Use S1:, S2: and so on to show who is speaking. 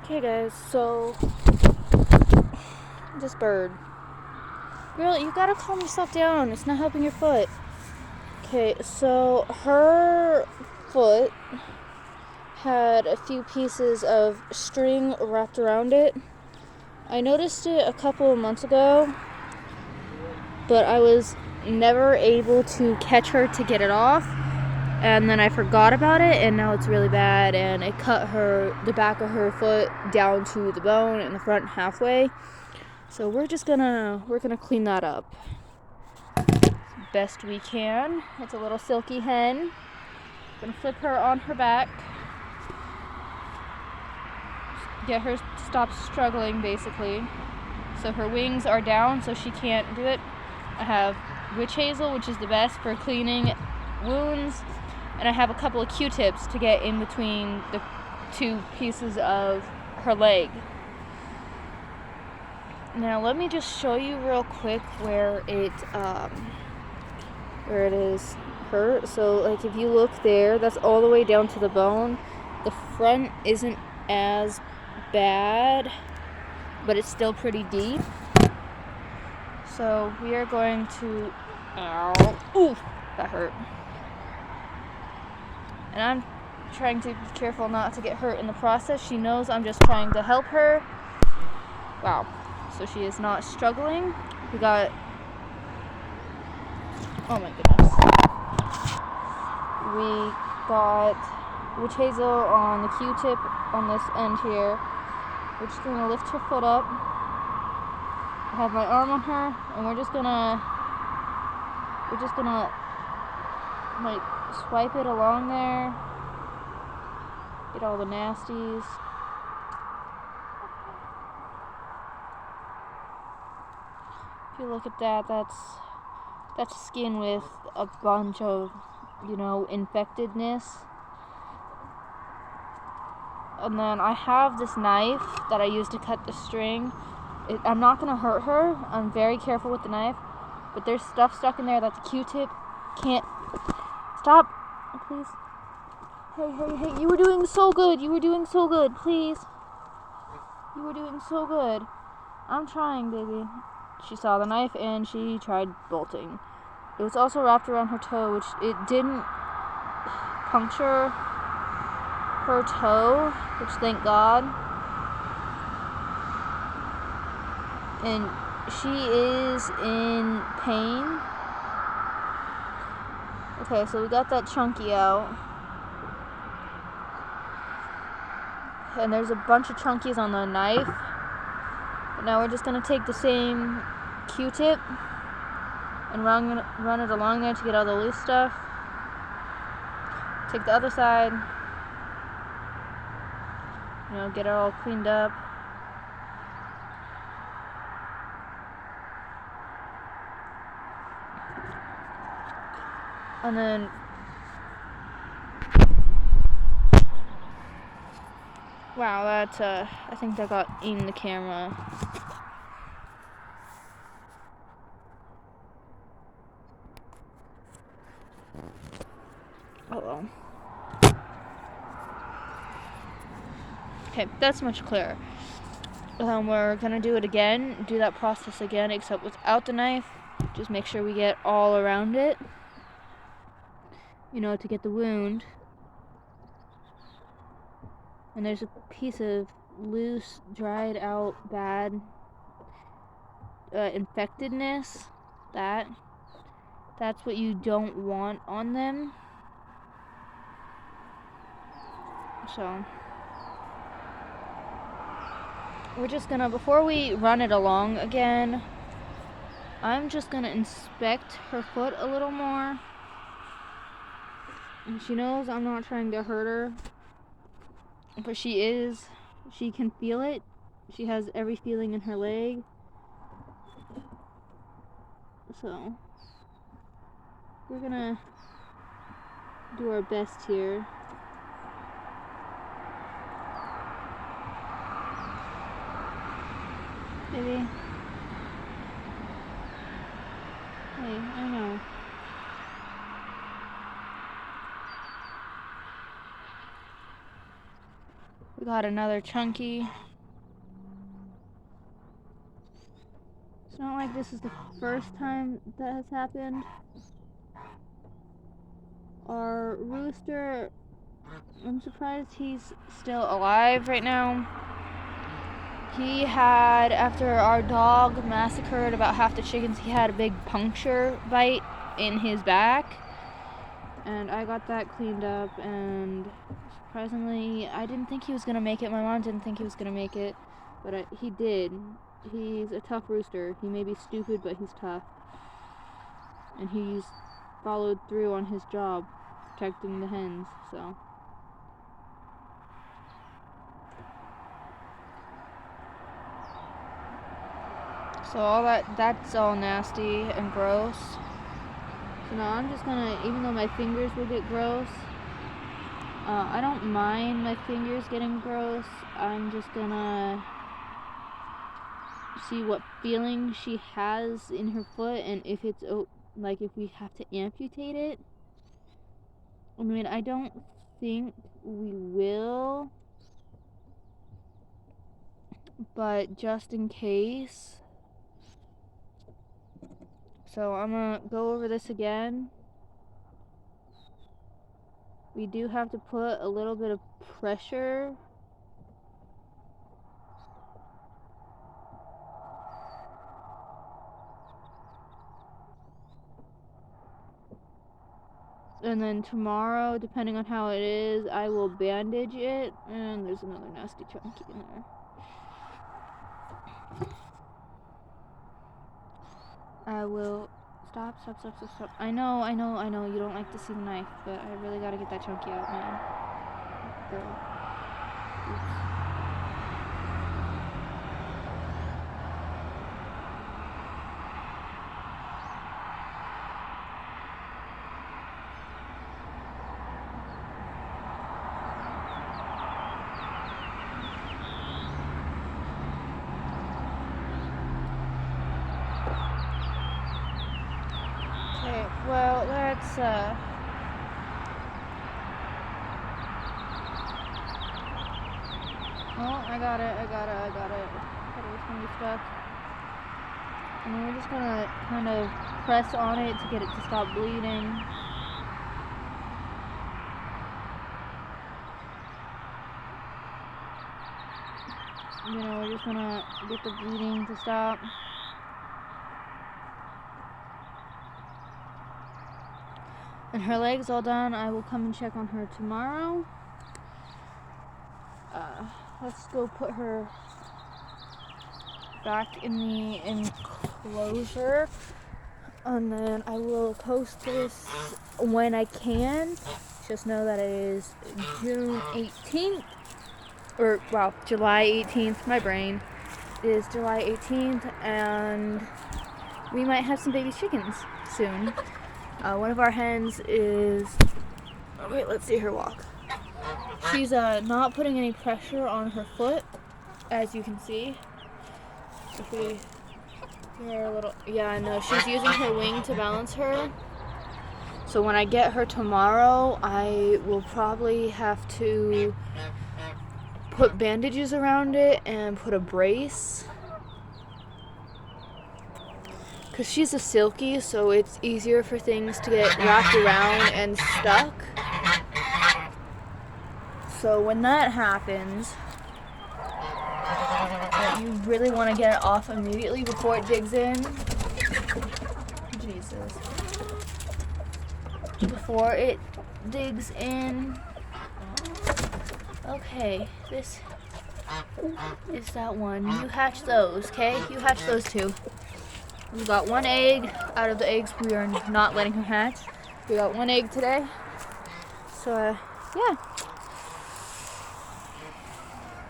S1: Okay guys, so this bird. Girl, you gotta calm yourself down. It's not helping your foot. Okay, so her foot had a few pieces of string wrapped around it. I noticed it a couple of months ago, but I was never able to catch her to get it off. And then I forgot about it, and now it's really bad, and it cut the back of her foot down to the bone and the front halfway. So we're gonna clean that up best we can. It's a little silky hen. Gonna flip her on her back, get her to stop struggling basically. So her wings are down, so she can't do it. I have witch hazel, which is the best for cleaning wounds, and I have a couple of Q-tips to get in between the two pieces of her leg. Now let me just show you real quick where it is hurt. So like if you look there, that's all the way down to the bone. The front isn't as bad, but it's still pretty deep. So we are going to, ooh, that hurt. And I'm trying to be careful not to get hurt in the process. She knows I'm just trying to help her. Wow. So she is not struggling. We got, oh my goodness. We got witch hazel on the Q-tip on this end here. We're just gonna lift her foot up. I have my arm on her, and we're just gonna like swipe it along there. Get all the nasties. If you look at that, that's skin with a bunch of, infectedness. And then I have this knife that I use to cut the string. I'm not going to hurt her. I'm very careful with the knife. But there's stuff stuck in there that the Q-tip can't... Stop! Please. Hey, you were doing so good. Please. You were doing so good. I'm trying, baby. She saw the knife and she tried bolting. It was also wrapped around her toe, which it didn't puncture her toe, which thank God. And she is in pain. Okay, so we got that chunky out. And there's a bunch of chunkies on the knife. But now we're just going to take the same Q-tip and run it along there to get all the loose stuff. Take the other side. Get it all cleaned up. And then wow, I think that got in the camera. Oh well. Okay, that's much clearer. We're gonna do it again, do that process again, except without the knife. Just make sure we get all around it, to get the wound. And there's a piece of loose, dried out, bad infectedness. That's what you don't want on them. So we're just gonna, before we run it along again, I'm just gonna inspect her foot a little more. And she knows I'm not trying to hurt her, but she can feel it. She has every feeling in her leg. So we're gonna do our best here. Baby. Hey, I know. We got another chunky. It's not like this is the first time that has happened. Our rooster, I'm surprised he's still alive right now. He had, after our dog massacred about half the chickens, he had a big puncture bite in his back. And I got that cleaned up, and surprisingly, I didn't think he was going to make it. My mom didn't think he was going to make it, but he did. He's a tough rooster. He may be stupid, but he's tough. And he's followed through on his job, protecting the hens, so. So that's all nasty and gross. So now I'm just gonna, even though my fingers will get gross, I don't mind my fingers getting gross. I'm just gonna see what feeling she has in her foot, and if it's like if we have to amputate it. I mean, I don't think we will, but just in case. So I'm gonna go over this again. We do have to put a little bit of pressure. And then tomorrow, depending on how it is, I will bandage it. And there's another nasty chunky in there. I will stop. I know, you don't like to see the knife, but I really gotta get that chunky out, man. Girl. Oops. Okay, well, let's, oh, I got it. Thought it was gonna be stuck. And we're just gonna kind of press on it to get it to stop bleeding. You know, we're just gonna get the bleeding to stop. And her leg's all done. I will come and check on her tomorrow. Let's go put her back in the enclosure. And then I will post this when I can. Just know that it is June 18th. Or, well, July 18th. My brain is July 18th. And we might have some baby chickens soon. One of our hens is, wait, let's see her walk. She's not putting any pressure on her foot, as you can see. If we hear a little, yeah, no, she's using her wing to balance her. So when I get her tomorrow, I will probably have to put bandages around it and put a brace. Because she's a silky, so it's easier for things to get wrapped around and stuck. So when that happens, you really want to get it off immediately before it digs in. Jesus. Before it digs in. Okay, this is that one. You hatch those, okay? You hatch those two. We got one egg out of the eggs we are not letting her hatch. We got one egg today. So, yeah.